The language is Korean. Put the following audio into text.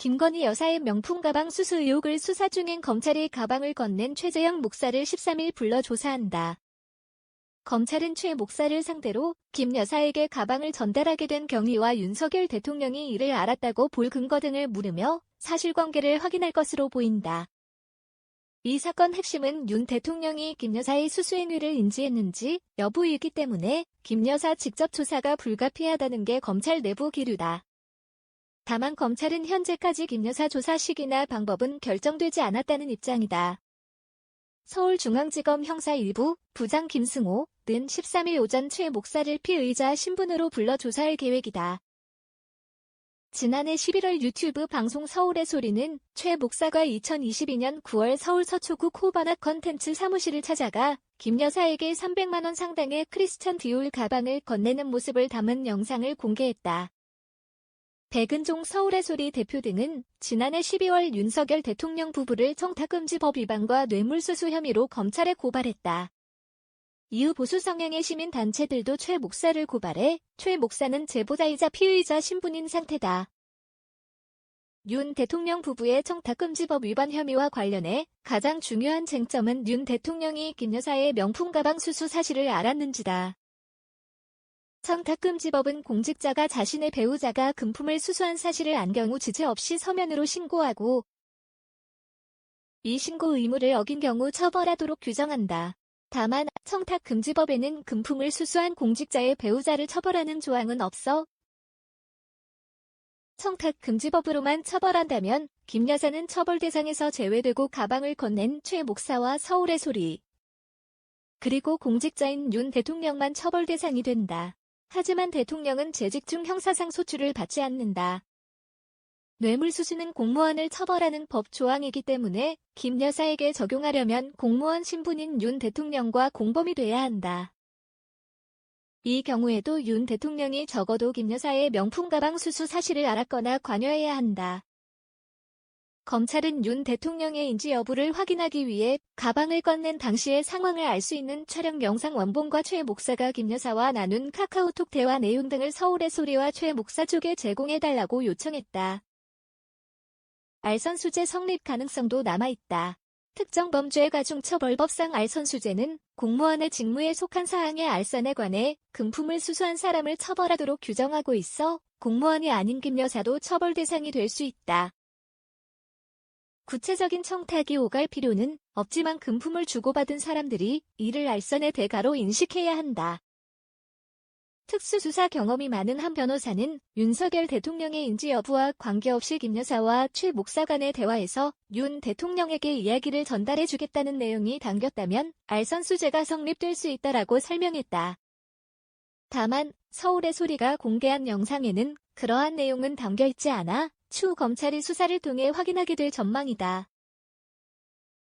김건희 여사의 명품 가방 수수 의혹을 수사 중인 검찰이 가방을 건넨 최재형 목사를 13일 불러 조사한다. 검찰은 최 목사를 상대로 김 여사에게 가방을 전달하게 된 경위와 윤석열 대통령이 이를 알았다고 볼 근거 등을 물으며 사실관계를 확인할 것으로 보인다. 이 사건 핵심은 윤 대통령이 김 여사의 수수 행위를 인지했는지 여부이기 때문에 김 여사 직접 조사가 불가피하다는 게 검찰 내부 기류다. 다만 검찰은 현재까지 김 여사 조사 시기나 방법은 결정되지 않았다는 입장이다. 서울중앙지검 형사 1부 부장 김승호는 13일 오전 최 목사를 피의자 신분으로 불러 조사할 계획이다. 지난해 11월 유튜브 방송 서울의 소리는 최 목사가 2022년 9월 서울 서초구 코바나 컨텐츠 사무실을 찾아가 김 여사에게 300만 원 상당의 크리스천 디올 가방을 건네는 모습을 담은 영상을 공개했다. 백은종 서울의 소리 대표 등은 지난해 12월 윤석열 대통령 부부를 청탁금지법 위반과 뇌물수수 혐의로 검찰에 고발했다. 이후 보수 성향의 시민단체들도 최 목사를 고발해 최 목사는 제보자이자 피의자 신분인 상태다. 윤 대통령 부부의 청탁금지법 위반 혐의와 관련해 가장 중요한 쟁점은 윤 대통령이 김 여사의 명품 가방 수수 사실을 알았는지다. 청탁금지법은 공직자가 자신의 배우자가 금품을 수수한 사실을 안 경우 지체 없이 서면으로 신고하고 이 신고 의무를 어긴 경우 처벌하도록 규정한다. 다만 청탁금지법에는 금품을 수수한 공직자의 배우자를 처벌하는 조항은 없어 청탁금지법으로만 처벌한다면 김 여사는 처벌 대상에서 제외되고 가방을 건넨 최 목사와 서울의 소리 그리고 공직자인 윤 대통령만 처벌 대상이 된다. 하지만 대통령은 재직 중 형사상 소출을 받지 않는다. 뇌물수수는 공무원을 처벌하는 법 조항이기 때문에 김 여사에게 적용하려면 공무원 신분인 윤 대통령과 공범이 돼야 한다. 이 경우에도 윤 대통령이 적어도 김 여사의 명품 가방 수수 사실을 알았거나 관여해야 한다. 검찰은 윤 대통령의 인지 여부를 확인하기 위해 가방을 건넨 당시의 상황을 알 수 있는 촬영 영상 원본과 최 목사가 김 여사와 나눈 카카오톡 대화 내용 등을 서울의 소리와 최 목사 쪽에 제공해달라고 요청했다. 알선수재 성립 가능성도 남아있다. 특정범죄가중처벌법상 알선수재는 공무원의 직무에 속한 사항의 알선에 관해 금품을 수수한 사람을 처벌하도록 규정하고 있어 공무원이 아닌 김 여사도 처벌 대상이 될 수 있다. 구체적인 청탁이 오갈 필요는 없지만 금품을 주고받은 사람들이 이를 알선의 대가로 인식해야 한다. 특수수사 경험이 많은 한 변호사는 윤석열 대통령의 인지 여부와 관계없이 김 여사와 최 목사 간의 대화에서 윤 대통령에게 이야기를 전달해주겠다는 내용이 담겼다면 알선수재가 성립될 수 있다라고 설명했다. 다만 서울의 소리가 공개한 영상에는 그러한 내용은 담겨있지 않아 추후 검찰이 수사를 통해 확인하게 될 전망이다.